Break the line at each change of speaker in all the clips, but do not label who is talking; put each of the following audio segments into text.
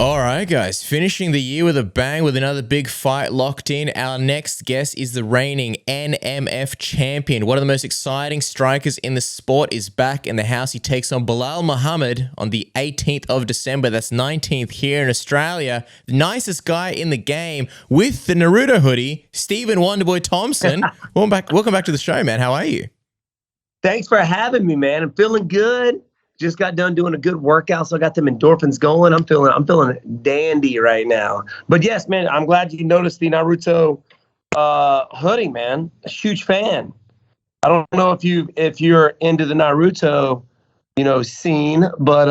All right, guys, finishing the year with a bang with another big fight locked in. Our next guest is the reigning NMF champion. One of the most exciting strikers in the sport is back in the house. He takes on Belal Muhammad on the 18th of December. That's 19th here in Australia. The nicest guy in the game with the Naruto hoodie, Stephen Wonderboy Thompson. Welcome back to the show, man. How are you?
Thanks for having me, man. I'm feeling good. Just got done doing a good workout, so I got them endorphins going. I'm feeling dandy right now. But yes, man, I'm glad you noticed the Naruto hoodie, man. A huge fan. I don't know if you're into the Naruto, scene, but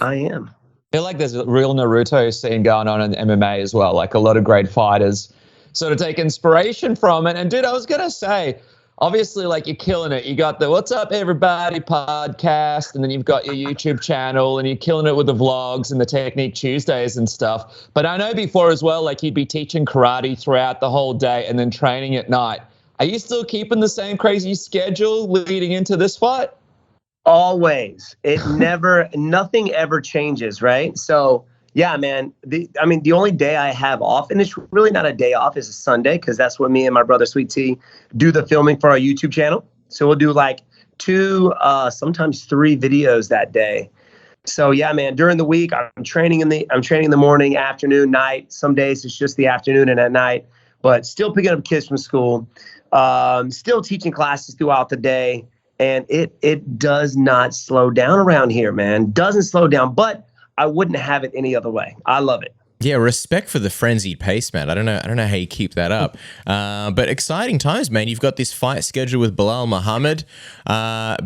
I am.
I feel like there's a real Naruto scene going on in MMA as well. Like a lot of great fighters sort of take inspiration from it. And dude, I was gonna say, obviously, like, you're killing it. You got the What's Up Everybody podcast, and then you've got your YouTube channel, and you're killing it with the vlogs and the Technique Tuesdays and stuff. But I know before as well, like, you'd be teaching karate throughout the whole day and then training at night. Are you still keeping the same crazy schedule leading into this fight?
Always. Nothing ever changes, right? So, yeah, man. The only day I have off, and it's really not a day off, is a Sunday, because that's when me and my brother Sweet Tea do the filming for our YouTube channel. So we'll do like 2, sometimes 3 videos that day. So yeah, man. During the week, I'm training in the morning, afternoon, night. Some days it's just the afternoon and at night. But still picking up kids from school, still teaching classes throughout the day, and it does not slow down around here, man. Doesn't slow down, but I wouldn't have it any other way. I love it.
Yeah, respect for the frenzied pace, man. I don't know how you keep that up. But exciting times, man. You've got this fight scheduled with Belal Muhammad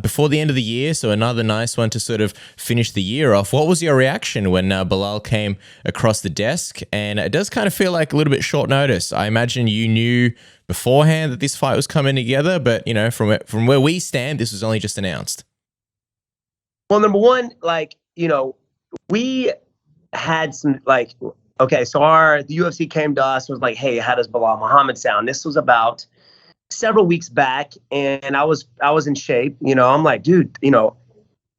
before the end of the year, so another nice one to sort of finish the year off. What was your reaction when Belal came across the desk? And it does kind of feel like a little bit short notice. I imagine you knew beforehand that this fight was coming together, but from where we stand, this was only just announced.
Well, number one, we had some okay, so the UFC came to us and was like, hey, how does Belal Muhammad sound? This was about several weeks back, and I was in shape. I'm like, dude,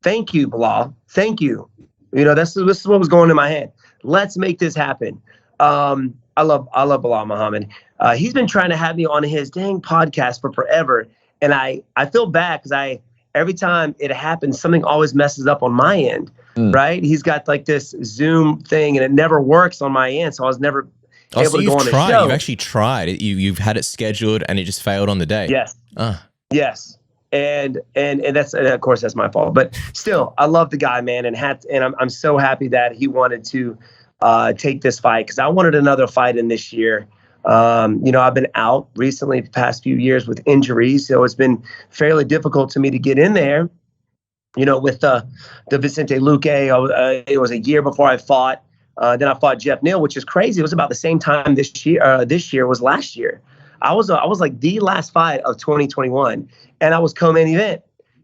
thank you, Belal. Thank you. This is what was going in my head. Let's make this happen. I love Belal Muhammad. He's been trying to have me on his dang podcast for forever, and I feel bad because every time it happens, something always messes up on my end. Right? He's got like this Zoom thing, and it never works on my end, so I was never able to go on the show.
You've actually tried it. You've had it scheduled, and it just failed on the day.
Yes. Yes. And that's, and of course that's my fault. But still, I love the guy, man, and I'm so happy that he wanted to take this fight, because I wanted another fight in this year. I've been out recently the past few years with injuries, so it's been fairly difficult to me to get in there. With the Vicente Luque, it was a year before I fought. Then I fought Jeff Neal, which is crazy. It was about the same time this year. This year was last year. I was like the last fight of 2021, and I was co-main event.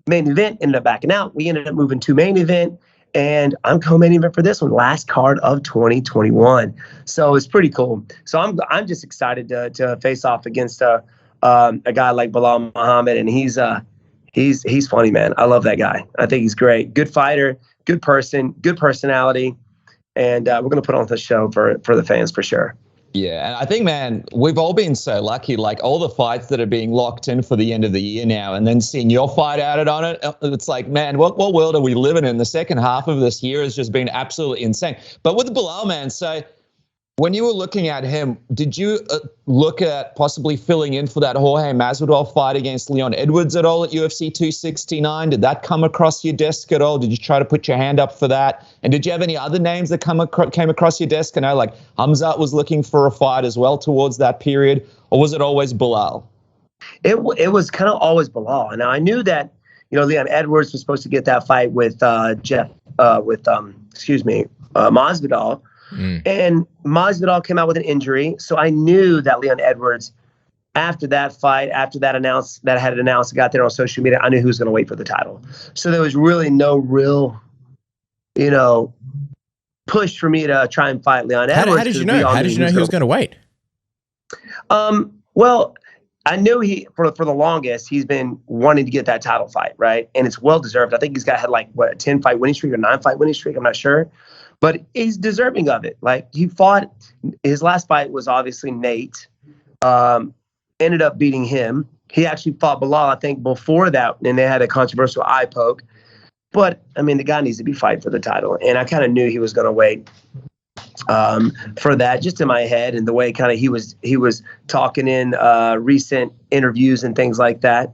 Main event ended up backing out. We ended up moving to main event, and I'm co-main event for this one, last card of 2021. So it's pretty cool. So I'm just excited to face off against a guy like Belal Muhammad, and He's funny, man. I love that guy. I think he's great. Good fighter, good person, good personality. And we're going to put on the show for the fans for sure.
Yeah, and I think, man, we've all been so lucky, like all the fights that are being locked in for the end of the year now, and then seeing your fight added on it, it's like, man, what world are we living in? The second half of this year has just been absolutely insane. But with Belal, man, so when you were looking at him, did you look at possibly filling in for that Jorge Masvidal fight against Leon Edwards at all at UFC 269? Did that come across your desk at all? Did you try to put your hand up for that? And did you have any other names that came across your desk? I know, like, Khamzat was looking for a fight as well towards that period, or was it always Belal?
It was kind of always Belal. Now, I knew that, Leon Edwards was supposed to get that fight with Masvidal. And Masvidal came out with an injury, so I knew that Leon Edwards, after that fight, after that had announced, got there on social media, I knew who was going to wait for the title. So there was really no real, push for me to try and fight Leon Edwards.
How did you know? How did you know he was going to wait?
Well, I knew for the longest, he's been wanting to get that title fight, right? And it's well deserved. I think he's had like a 10-fight winning streak or 9-fight winning streak. I'm not sure. but he's deserving of it. Like, he fought, his last fight was obviously Nate, ended up beating him. He actually fought Belal, I think, before that, and they had a controversial eye poke. But, I mean, the guy needs to be fighting for the title. And I kind of knew he was going to wait for that, just in my head, and the way kind of he was talking in recent interviews and things like that.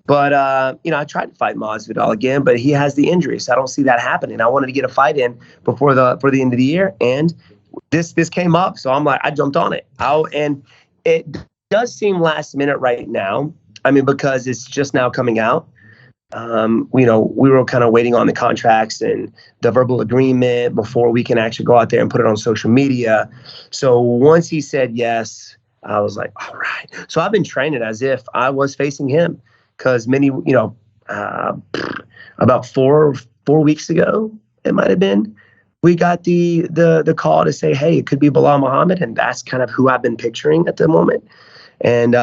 But, I tried to fight Masvidal again, but he has the injury, so I don't see that happening. I wanted to get a fight in for the end of the year, and this came up, so I'm like, I jumped on it. And it does seem last minute right now. I mean, because it's just now coming out. We were kind of waiting on the contracts and the verbal agreement before we can actually go out there and put it on social media. So once he said yes, I was like, all right. So I've been training as if I was facing him, because about four weeks ago, it might have been, we got the call to say, hey, it could be Belal Muhammad, and that's kind of who I've been picturing at the moment. And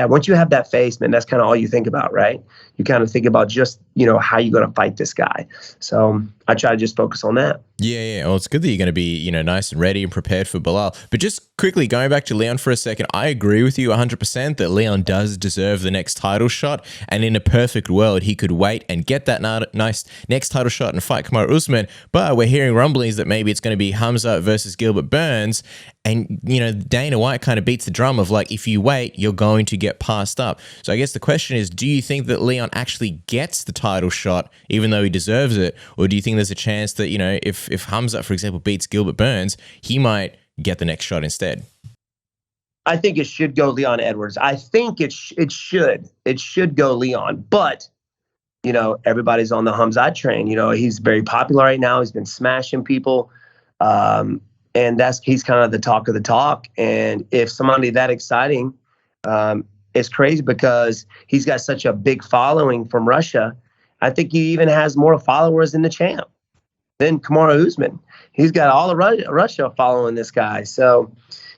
once you have that face, man, that's kind of all you think about, right? You kind of think about just, how you're going to fight this guy. So I try to just focus on that.
Yeah. Well, it's good that you're going to be, nice and ready and prepared for Belal. But just quickly going back to Leon for a second, I agree with you 100% that Leon does deserve the next title shot. And in a perfect world, he could wait and get that nice next title shot and fight Kamaru Usman. But we're hearing rumblings that maybe it's going to be Khamzat versus Gilbert Burns. And, Dana White kind of beats the drum of like, if you wait, you're going to get passed up. So I guess the question is, do you think that Leon actually gets the title shot, even though he deserves it? Or do you think there's a chance that, if Khamzat, for example, beats Gilbert Burns, he might get the next shot instead?
I think it should go Leon Edwards. I think it should go Leon. But, everybody's on the Khamzat train. He's very popular right now. He's been smashing people. And he's kind of the talk of the talk. And if somebody that exciting, it's crazy because he's got such a big following from Russia. I think he even has more followers than the champ, than Kamaru Usman. He's got all of Russia following this guy. So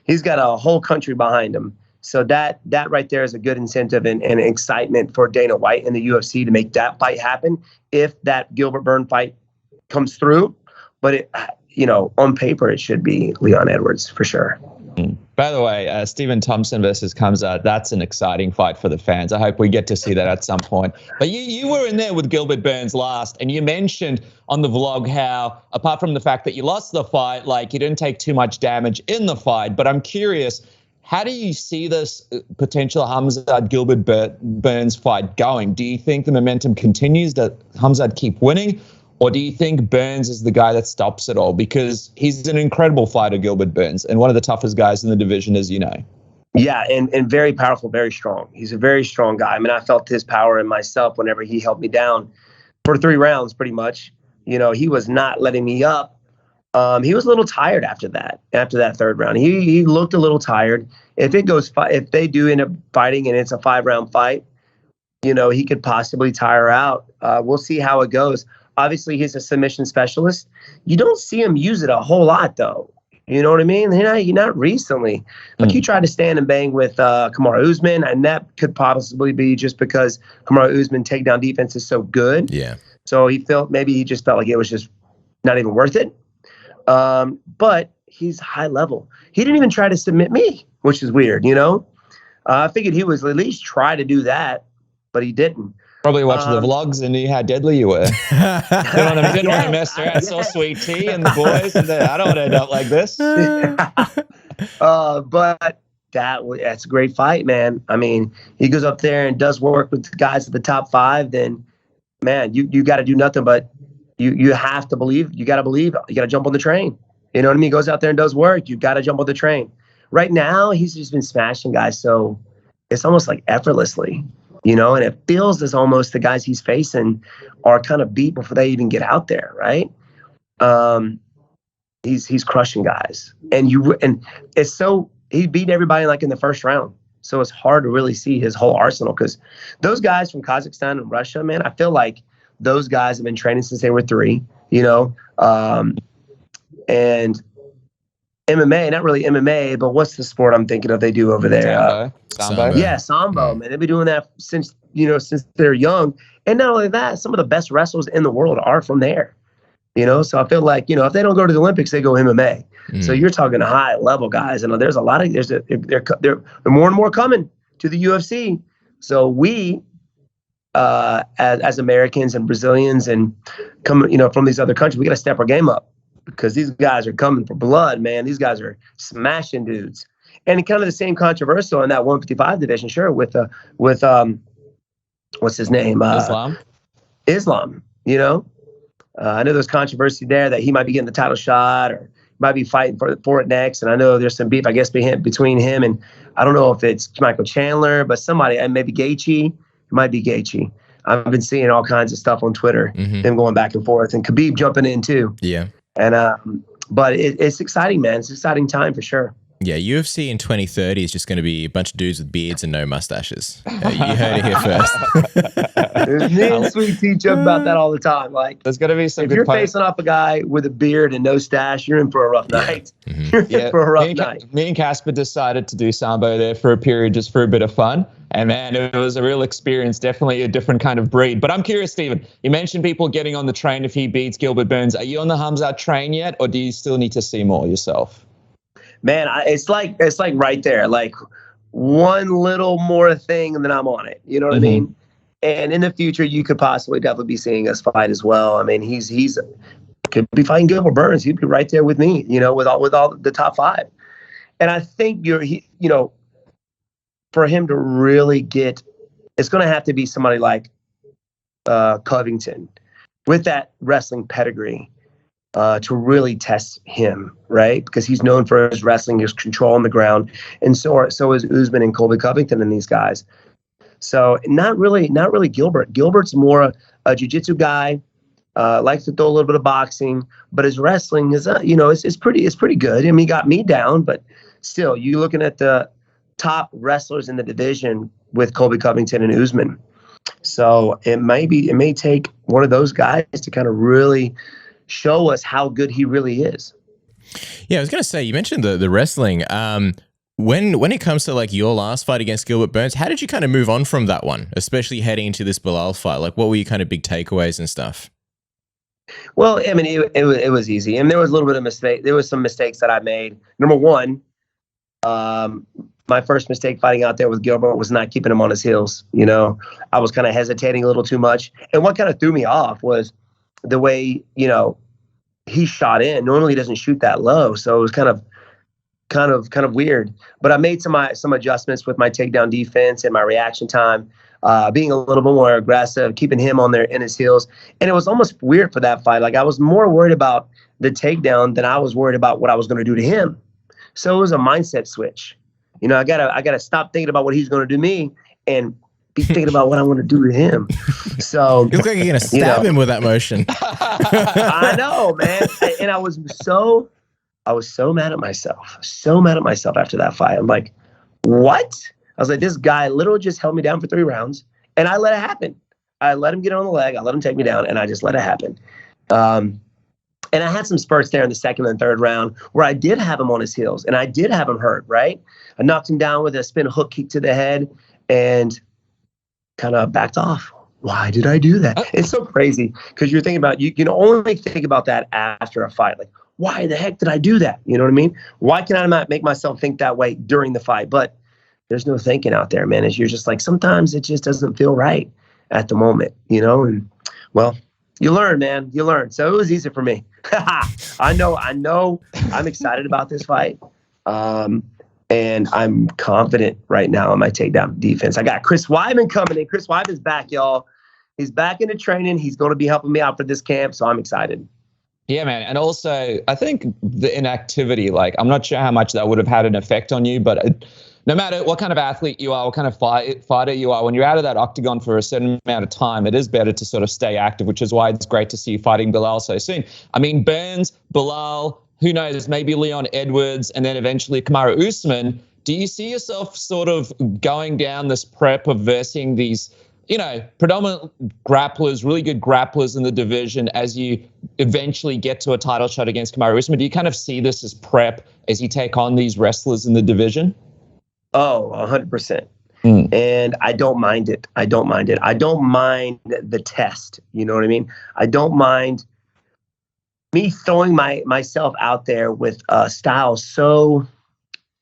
he's got a whole country behind him. So that right there is a good incentive and excitement for Dana White and the UFC to make that fight happen if that Gilbert Burns fight comes through. But on paper, it should be Leon Edwards for sure.
By the way, Stephen Thompson versus Khamzat, that's an exciting fight for the fans. I hope we get to see that at some point. But you were in there with Gilbert Burns last, and you mentioned on the vlog how, apart from the fact that you lost the fight, like you didn't take too much damage in the fight. But I'm curious, how do you see this potential Khamzat-Gilbert Burns fight going? Do you think the momentum continues, that Khamzat keep winning? Or do you think Burns is the guy that stops it all? Because he's an incredible fighter, Gilbert Burns, and one of the toughest guys in the division, as you know.
Yeah, and very powerful, very strong. He's a very strong guy. I mean, I felt his power in myself whenever he held me down for 3 rounds, pretty much. He was not letting me up. He was a little tired after that 3rd round. He looked a little tired. If they do end up fighting and it's a 5-round fight, he could possibly tire out. We'll see how it goes. Obviously, he's a submission specialist. You don't see him use it a whole lot, though. You know what I mean? Not recently. Like, he tried to stand and bang with Kamaru Usman, and that could possibly be just because Kamaru Usman takedown defense is so good.
Yeah. So
he just felt like it was just not even worth it. But he's high level. He didn't even try to submit me, which is weird, I figured he was at least try to do that, but he didn't.
Probably watched the vlogs and knew how deadly you were. Didn't want to mess around. Saw Sweet Tea and the boys, and I don't want to end up like this.
But that's a great fight, man. I mean, he goes up there and does work with the guys at the top 5. Then, man, you got to do nothing but you have to believe. You got to believe. You got to jump on the train. You know what I mean? He goes out there and does work. You got to jump on the train. Right now, he's just been smashing guys, so it's almost like effortlessly. And it feels as almost the guys he's facing are kind of beat before they even get out there, right? He's crushing guys, and it's so he beat everybody like in the 1st round, so it's hard to really see his whole arsenal because those guys from Kazakhstan and Russia, man, I feel like those guys have been training since they were 3, and MMA, not really MMA, but what's the sport I'm thinking of they do over there?
Sambo.
Yeah, Sambo, man. They've been doing that since they're young. And not only that, some of the best wrestlers in the world are from there. So I feel like, if they don't go to the Olympics, they go MMA. So you're talking high level guys, and there's a lot of they're more and more coming to the UFC. So we, as Americans and Brazilians and from these other countries, we got to step our game up, because these guys are coming for blood, man. These guys are smashing dudes. And kind of the same controversial in that 155 division, sure, with what's his name? Islam, I know there's controversy there that he might be getting the title shot, or might be fighting for it next. And I know there's some beef, I guess, between him and, I don't know if it's Michael Chandler, but somebody, maybe Gaethje. It might be Gaethje. I've been seeing all kinds of stuff on Twitter, them going back and forth, and Khabib jumping in too.
Yeah.
And but it's exciting, man. It's an exciting time for sure.
Yeah, UFC in 2030 is just going to be a bunch of dudes with beards and no mustaches. You heard it here first.
Me and Sweet teach up about that all the time. Like,
there's going to be some.
If you're facing off a guy with a beard and no stash, you're in for a rough night. You're in for a rough night.
Me and Casper decided to do Sambo there for a period, just for a bit of fun. And man, it was a real experience. Definitely a different kind of breed. But I'm curious, Stephen. You mentioned people getting on the train if he beats Gilbert Burns. Are you on the Khamzat train yet, or do you still need to see more yourself?
Man, it's like right there, like one little more thing, and then I'm on it. You know what I mean? And in the future, you could possibly definitely be seeing us fight as well. I mean, he's could be fighting Gilbert Burns. He'd be right there with me, with all the top 5. And I think for him to really get, it's going to have to be somebody like Covington with that wrestling pedigree. To really test him, right? Because he's known for his wrestling, his control on the ground, and so is Usman and Colby Covington and these guys. So not really Gilbert. Gilbert's more a jiu-jitsu guy, likes to throw a little bit of boxing, but his wrestling is, it's pretty good. I mean, he got me down, but still, you're looking at the top wrestlers in the division with Colby Covington and Usman. So it may take one of those guys to kind of really show us how good he really is.
Yeah, I was going to say, you mentioned the wrestling. When it comes to like your last fight against Gilbert Burns, how did you kind of move on from that one, especially heading into this Belal fight? Like, what were your kind of big takeaways and stuff?
Well, I mean, it was easy, and there was a little bit of mistake. There was some mistakes that I made. Number one, my first mistake fighting out there with Gilbert was not keeping him on his heels. I was kind of hesitating a little too much, and what kind of threw me off was the way, he shot in. Normally he doesn't shoot that low. So it was kind of weird, but I made some adjustments with my takedown defense and my reaction time, being a little bit more aggressive, keeping him on there in his heels. And it was almost weird for that fight. Like, I was more worried about the takedown than I was worried about what I was going to do to him. So it was a mindset switch. I gotta stop thinking about what he's going to do to me and be thinking about what I want to do to him. So
you look like you're gonna stab him with that motion.
I know, man. And I was so mad at myself. So mad at myself after that fight. I'm like, what? I was like, this guy literally just held me down for 3 rounds, and I let it happen. I let him get on the leg. I let him take me down, and I just let it happen. And I had some spurts there in the second and third round where I did have him on his heels, and I did have him hurt, right? I knocked him down with a spin hook kick to the head and kind of backed off. Why did I do that? It's so crazy, because you're thinking about, you can only think about that after a fight. Like, why the heck did I do that? You know what I mean? Why can I not make myself think that way during the fight? But there's no thinking out there, man. You're just like, sometimes it just doesn't feel right at the moment, and well, you learn, man. You learn. So it was easy for me. I know. I'm excited about this fight. And I'm confident right now in my takedown defense. I got Chris Weidman coming in. Chris Weidman's back, y'all. He's back into training. He's going to be helping me out for this camp, so I'm excited.
Yeah, man. And also, I think the inactivity, like, I'm not sure how much that would have had an effect on you, but no matter what kind of athlete you are, what kind of fighter you are, when you're out of that octagon for a certain amount of time, it is better to sort of stay active, which is why it's great to see you fighting Belal so soon. I mean, Burns, Belal, who knows, maybe Leon Edwards, and then eventually Kamaru Usman. Do you see yourself sort of going down this prep of versing these, predominant grapplers, really good grapplers in the division as you eventually get to a title shot against Kamaru Usman? Do you kind of see this as prep as you take on these wrestlers in the division?
Oh, 100%. And I don't mind it. I don't mind the test. You know what I mean? I don't mind me throwing myself out there with style so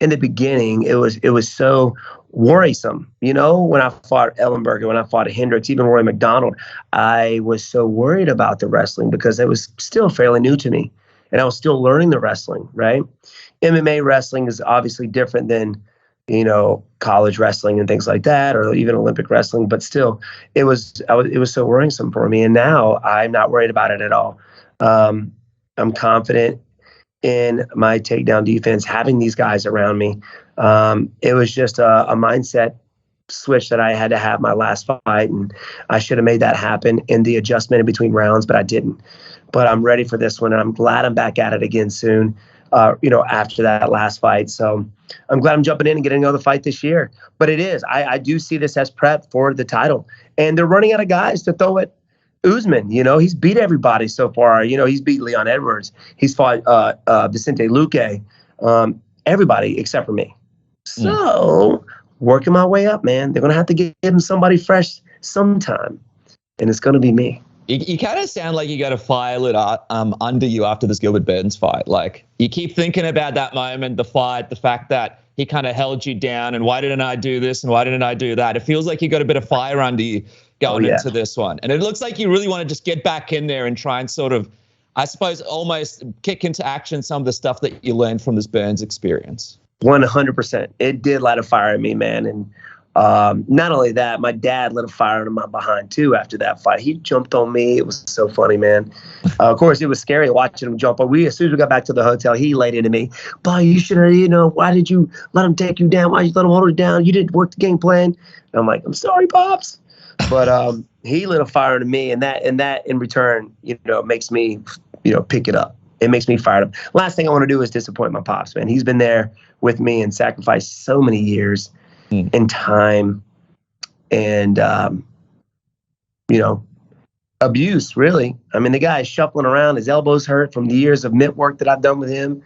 in the beginning, it was so worrisome. When I fought Ellenberger, when I fought Hendricks, even Roy McDonald, I was so worried about the wrestling because it was still fairly new to me, and I was still learning the wrestling. Right, MMA wrestling is obviously different than college wrestling and things like that, or even Olympic wrestling. But still, it was so worrisome for me, and now I'm not worried about it at all. I'm confident in my takedown defense, having these guys around me. It was just a mindset switch that I had to have my last fight, and I should have made that happen in the adjustment in between rounds, but I didn't. But I'm ready for this one, and I'm glad I'm back at it again soon, after that last fight. So I'm glad I'm jumping in and getting another fight this year. But it is. I do see this as prep for the title. And they're running out of guys to throw at Usman. He's beat everybody so far. He's beat Leon Edwards. He's fought Vicente Luque. Everybody except for me. So working my way up, man. They're going to have to give him somebody fresh sometime. And it's going to be me.
You kind of sound like you got a fire lit under you after this Gilbert Burns fight. Like, you keep thinking about that moment, the fight, the fact that he kind of held you down, and why didn't I do this and why didn't I do that? It feels like you got a bit of fire under you going into this one. And it looks like you really want to just get back in there and try and sort of, I suppose, almost kick into action some of the stuff that you learned from this Burns experience.
100%. It did light a fire in me, man. And not only that, my dad lit a fire in my behind too after that fight. He jumped on me. It was so funny, man. Of course, it was scary watching him jump. But as soon as we got back to the hotel, he laid into me. Boy, you should have, why did you let him take you down? Why did you let him hold it down? You didn't work the game plan. And I'm like, I'm sorry, Pops. But he lit a fire into me, and that in return, makes me, pick it up. It makes me fired up. Last thing I want to do is disappoint my Pops, man. He's been there with me and sacrificed so many years and time and, abuse, really. I mean, the guy is shuffling around. His elbows hurt from the years of mitt work that I've done with him.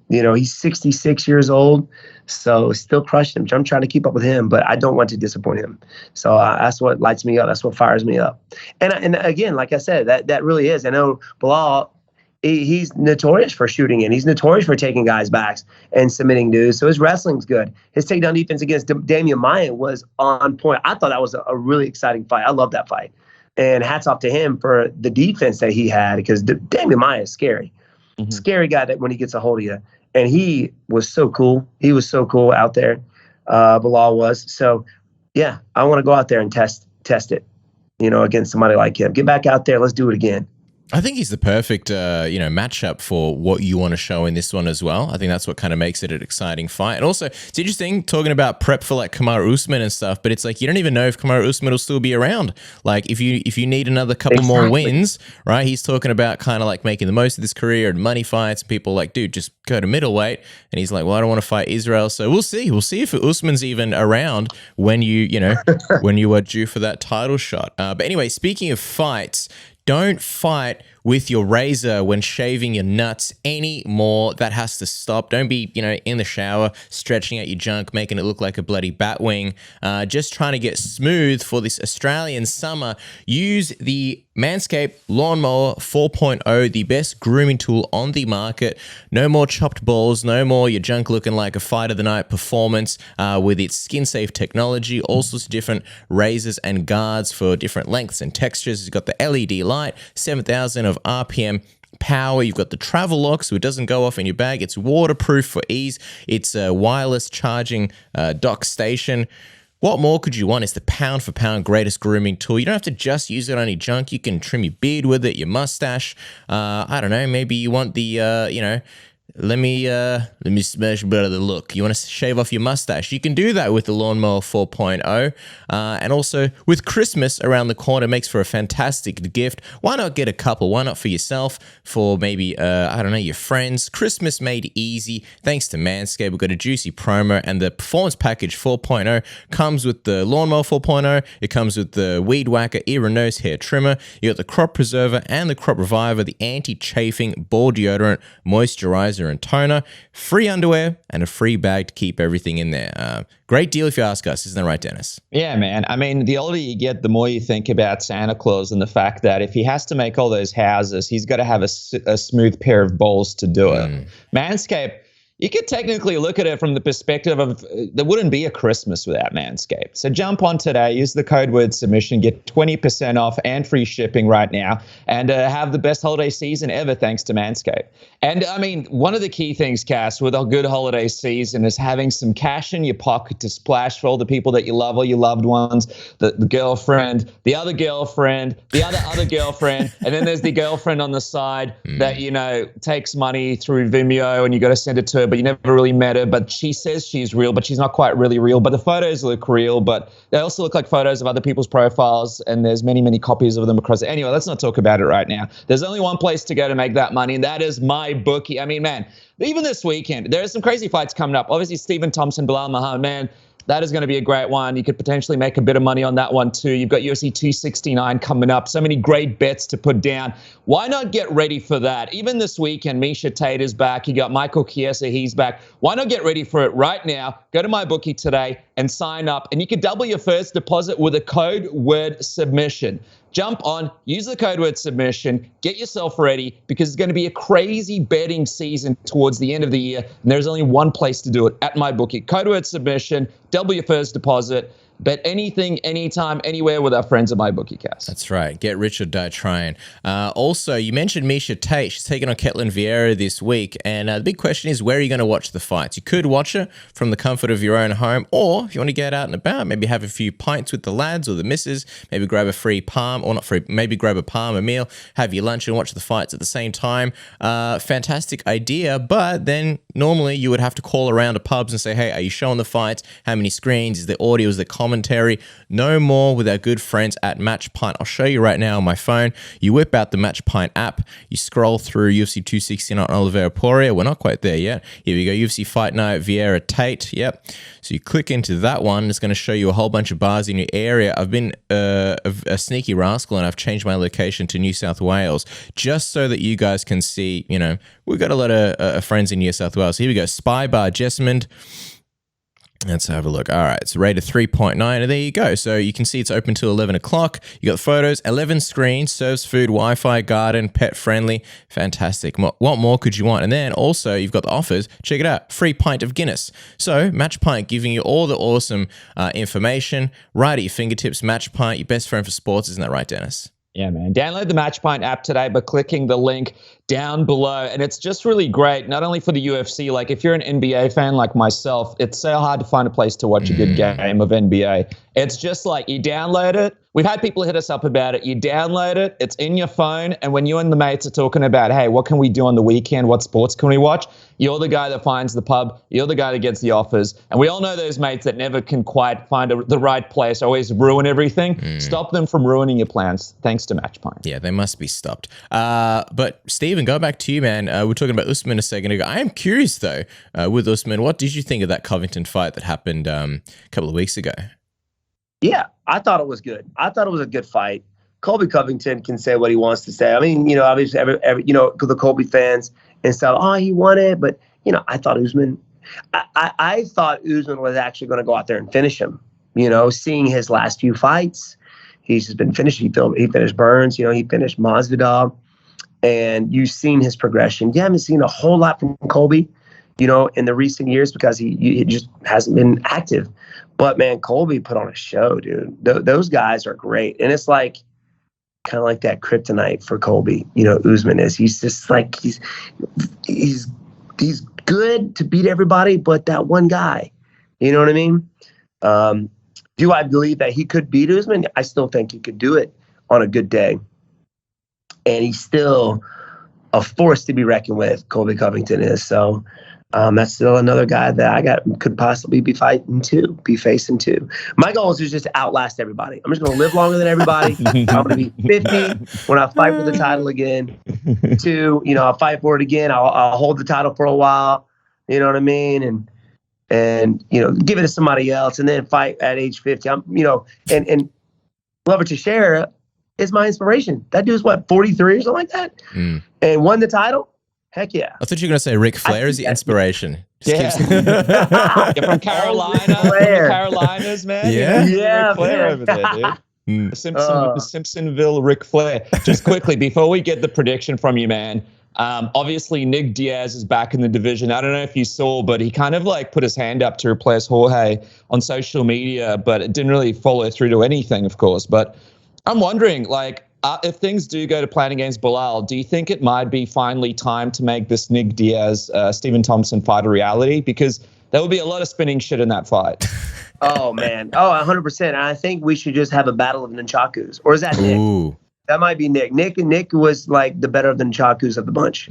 He's 66 years old, so still crushing him. I'm trying to keep up with him, but I don't want to disappoint him. So that's what lights me up. That's what fires me up. And again, like I said, that really is. I know Belal, he's notorious for shooting in. He's notorious for taking guys' backs and submitting dudes. So his wrestling's good. His takedown defense against Damian Maia was on point. I thought that was a really exciting fight. I love that fight. And hats off to him for the defense that he had, because Damian Maia is scary. Mm-hmm. Scary guy that when he gets a hold of you. And he was so cool. He was so cool out there. Belal was. So, yeah, I want to go out there and test it, against somebody like him. Get back out there. Let's do it again.
I think he's the perfect, matchup for what you want to show in this one as well. I think that's what kind of makes it an exciting fight. And also, it's interesting talking about prep for like Kamaru Usman and stuff, but it's like you don't even know if Kamaru Usman will still be around. Like if you need another couple more wins, right? He's talking about kind of like making the most of this career and money fights. People like, dude, just go to middleweight. And he's like, well, I don't want to fight Israel. So we'll see. We'll see if Usman's even around when when you are due for that title shot. But anyway, speaking of fights, don't fight with your razor when shaving your nuts anymore. That has to stop. Don't be, in the shower, stretching out your junk, making it look like a bloody bat wing. Just trying to get smooth for this Australian summer. Use the Manscaped Lawnmower 4.0, the best grooming tool on the market. No more chopped balls, no more your junk looking like a fight of the night performance with its skin-safe technology, all sorts of different razors and guards for different lengths and textures. It's got the LED light, 7,000 of RPM power. You've got the travel lock so it doesn't go off in your bag. It's waterproof for ease. It's a wireless charging dock station. What more could you want? It's the pound for pound greatest grooming tool. You don't have to just use it on your junk. You can trim your beard with it, your mustache. I don't know. Maybe you want the, let me smash better the look. You want to shave off your mustache? You can do that with the Lawnmower 4.0. And also with Christmas around the corner, makes for a fantastic gift. Why not get a couple? Why not for yourself? For maybe, your friends. Christmas made easy thanks to Manscaped. We've got a juicy promo, and the Performance Package 4.0 comes with the Lawnmower 4.0. It comes with the Weed Whacker ear and nose hair trimmer. You got the Crop Preserver and the Crop Reviver, the anti-chafing ball deodorant moisturizer moisturizer and toner, free underwear, and a free bag to keep everything in there. Great deal if you ask us. Isn't that right, Dennis?
Yeah, man. I mean, the older you get, the more you think about Santa Claus and the fact that if he has to make all those houses, he's got to have a smooth pair of balls to do it. Manscaped, you could technically look at it from the perspective of there wouldn't be a Christmas without Manscaped. So jump on today, use the code word submission, get 20% off and free shipping right now, and have the best holiday season ever thanks to Manscaped. And I mean, one of the key things, Cass, with a good holiday season is having some cash in your pocket to splash for all the people that you love, all your loved ones, the girlfriend, the other girlfriend, the other girlfriend, and then there's the girlfriend on the side that, you know, takes money through Vimeo and you got to send it to her, but you never really met her, but she says she's real, but she's not quite really real, but the photos look real, but they also look like photos of other people's profiles, and there's many, many copies of them across. Anyway, let's not talk about it right now. There's only one place to go to make that money, and that is my bookie. I mean, man, even this weekend, there are some crazy fights coming up. Obviously, Stephen Thompson, Belal Muhammad, man, that is going to be a great one. You could potentially make a bit of money on that one too. You've got UFC 269 coming up. So many great bets to put down. Why not get ready for that? Even this weekend, Misha Tate is back. You got Michael Chiesa, he's back. Why not get ready for it right now? Go to my bookie today and sign up. And you can double your first deposit with a code word submission. Jump on, use the code word submission, get yourself ready, because it's going to be a crazy betting season towards the end of the year. And there's only one place to do it, at my bookie. Code word submission, double your first deposit. Bet anything, anytime, anywhere with our friends at MyBookieCast.
That's right. Get rich or die trying. Also, you mentioned Misha Tate. She's taking on Ketlin Vieira this week. And the big question is, where are you going to watch the fights? You could watch it from the comfort of your own home. Or if you want to get out and about, maybe have a few pints with the lads or the missus, maybe grab a free palm, or not free, maybe grab a palm, a meal, have your lunch and watch the fights at the same time. Fantastic idea. But then normally you would have to call around to pubs and say, hey, are you showing the fights? How many screens? Is the audio? Is the commentary? No more with our good friends at Match Pint. I'll show you right now on my phone. You whip out the Match Pint app. You scroll through UFC 269 Oliveira Poirier. We're not quite there yet. Here we go. UFC Fight Night, Vieira Tate. Yep. So you click into that one. It's going to show you a whole bunch of bars in your area. I've been a sneaky rascal, and I've changed my location to New South Wales just so that you guys can see, you know, we've got a lot of friends in New South Wales. Here we go. Spy Bar Jessamine. Let's have a look. All right, it's rated 3.9, and there you go. So you can see it's open till 11 o'clock. You got the photos, 11 screens, serves food, Wi-Fi, garden, pet friendly. Fantastic. What more could you want? And then also you've got the offers. Check it out. Free pint of Guinness. So Match Pint giving you all the awesome information right at your fingertips. Match Pint, your best friend for sports. Isn't that right, Dennis?
Yeah, man. Download the Match Pint app today by clicking the link down below. And it's just really great, not only for the UFC. Like, if you're an NBA fan like myself, it's so hard to find a place to watch a good game of NBA. It's just like you download it. We've had people hit us up about it. You download it. It's in your phone. And when you and the mates are talking about, hey, what can we do on the weekend? What sports can we watch? You're the guy that finds the pub. You're the guy that gets the offers. And we all know those mates that never can quite find the right place, always ruin everything. Stop them from ruining your plans, thanks to Match Pint.
Yeah, they must be stopped. But Stephen, go back to you, man. We were talking about Usman a second ago. I am curious, though, with Usman, what did you think of that Covington fight that happened a couple of weeks ago?
Yeah, I thought it was good. I thought it was a good fight. Colby Covington can say what he wants to say. I mean, you know, obviously, the Colby fans and stuff, oh, he won it. But, you know, I thought Usman was actually going to go out there and finish him. You know, seeing his last few fights, he's just been finished. He finished Burns. You know, he finished Masvidal. And you've seen his progression. You haven't seen a whole lot from Colby, you know, in the recent years because he just hasn't been active. But, man, Colby put on a show, dude. Those guys are great. And it's like kind of like that kryptonite for Colby, you know, Usman is. He's just like he's good to beat everybody but that one guy. You know what I mean? Do I believe that he could beat Usman? I still think he could do it on a good day. And he's still a force to be reckoned with, Colby Covington is. So that's still another guy that could possibly be facing too. My goal is to just outlast everybody. I'm just going to live longer than everybody. I'm going to be 50 when I fight for the title again. 2, you know, I'll fight for it again. I'll hold the title for a while. You know what I mean? And you know, give it to somebody else, and then fight at age 50. I'm, you know, and Glover Teixeira is my inspiration. That dude's what, 43 or something like that, and won the title. Heck yeah.
I thought you were going to say Ric Flair is the inspiration.
Yeah. You're from Carolina. From the Carolinas, man.
Yeah.
Yeah. Ric Flair over there, dude. Simpsonville Ric Flair. Just quickly, before we get the prediction from you, man, obviously Nick Diaz is back in the division. I don't know if you saw, but he kind of like put his hand up to replace Jorge on social media, but it didn't really follow through to anything, of course. But I'm wondering, like, if things do go to plan against Belal, do you think it might be finally time to make this Nick Diaz, Stephen Thompson fight a reality? Because there will be a lot of spinning shit in that fight.
Oh, man. Oh, 100%. And I think we should just have a battle of nunchakus. Or is that Nick?
Ooh.
That might be Nick. Nick was like the better of the nunchakus of the bunch.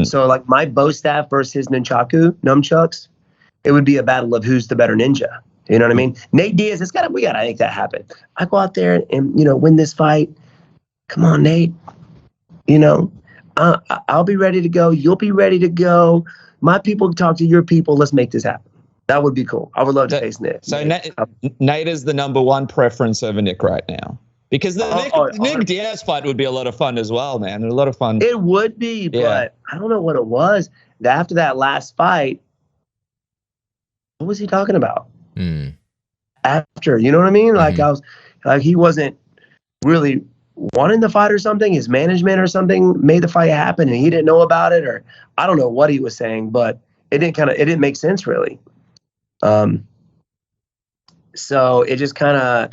So like my bow staff versus his nunchucks, it would be a battle of who's the better ninja. You know what I mean? Nate Diaz, we gotta make that happen. I go out there and win this fight. Come on, Nate. I'll be ready to go. You'll be ready to go. My people talk to your people. Let's make this happen. That would be cool. I would love to face Nick.
So Nate is the number one preference over Nick right now. Because the Nick Diaz fight would be a lot of fun as well, man. A lot of fun.
It would be, but I don't know what it was. After that last fight, what was he talking about? After, you know what I mean? Like he wasn't really wanting the fight or something. His management or something made the fight happen and he didn't know about it, or I don't know what he was saying, but it didn't make sense really. So it just kind of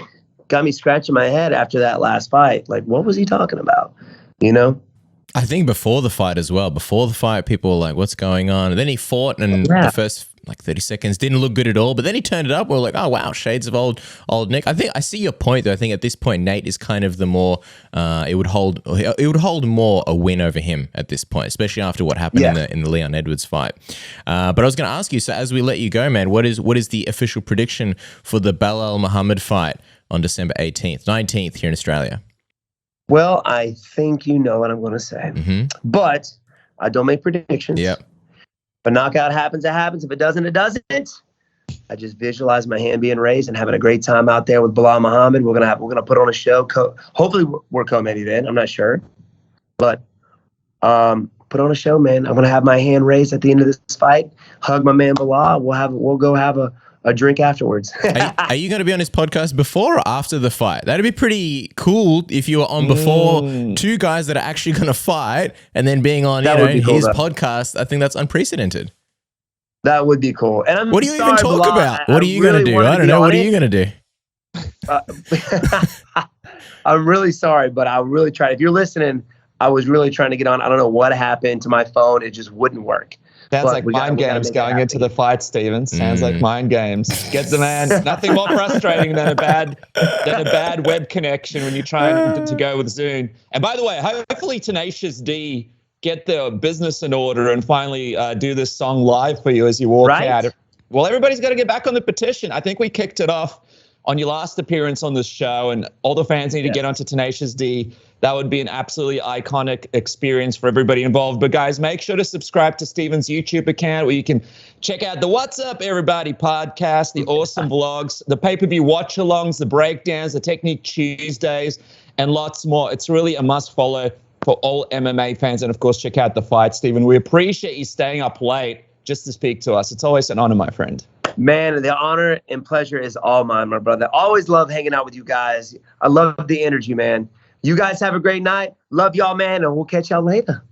got me scratching my head after that last fight. Like, what was he talking about?
I think before the fight as well. Before the fight, people were like, what's going on? And then he fought and the first 30 seconds didn't look good at all. But then he turned it up. We're like, oh, wow, shades of old Nick. I think I see your point, though. I think at this point, Nate is kind of the more, it would hold more a win over him at this point, especially after what happened in the Leon Edwards fight. But I was going to ask you, so as we let you go, man, what is the official prediction for the Belal Muhammad fight on December 19th here in Australia?
Well, I think you know what I'm going to say, but I don't make predictions.
Yep.
If a knockout happens, it happens. If it doesn't, it doesn't. I just visualize my hand being raised and having a great time out there with Belal Muhammad. We're gonna put on a show. Hopefully, we're co-main event. I'm not sure, but put on a show, man. I'm gonna have my hand raised at the end of this fight. Hug my man Belal. We'll go have a drink afterwards.
Are you going to be on his podcast before or after the fight? That'd be pretty cool if you were on before two guys that are actually going to fight and then being on his podcast. I think that's unprecedented.
That would be cool. And
what do you even talk about? What are you going to do? I don't know. What are you going to do?
I'm really sorry, but I'll really try. If you're listening, I was really trying to get on. I don't know what happened to my phone. It just wouldn't work.
Sounds like mind games going into the fight, Steven. Sounds like mind games. Get the man. Nothing more frustrating than a bad web connection when you're trying to go with Zoom. And by the way, hopefully Tenacious D get the business in order and finally do this song live for you as you walk out. Well, everybody's got to get back on the petition. I think we kicked it off on your last appearance on this show, and all the fans need to get onto Tenacious D. That would be an absolutely iconic experience for everybody involved. But guys, make sure to subscribe to Steven's YouTube account where you can check out the What's Up Everybody podcast, the awesome vlogs, the pay-per-view watch-alongs, the breakdowns, the Technique Tuesdays, and lots more. It's really a must-follow for all MMA fans. And, of course, check out the fight, Steven. We appreciate you staying up late just to speak to us. It's always an honor, my friend.
Man, the honor and pleasure is all mine, my brother. Always love hanging out with you guys. I love the energy, man. You guys have a great night. Love y'all, man, and we'll catch y'all later.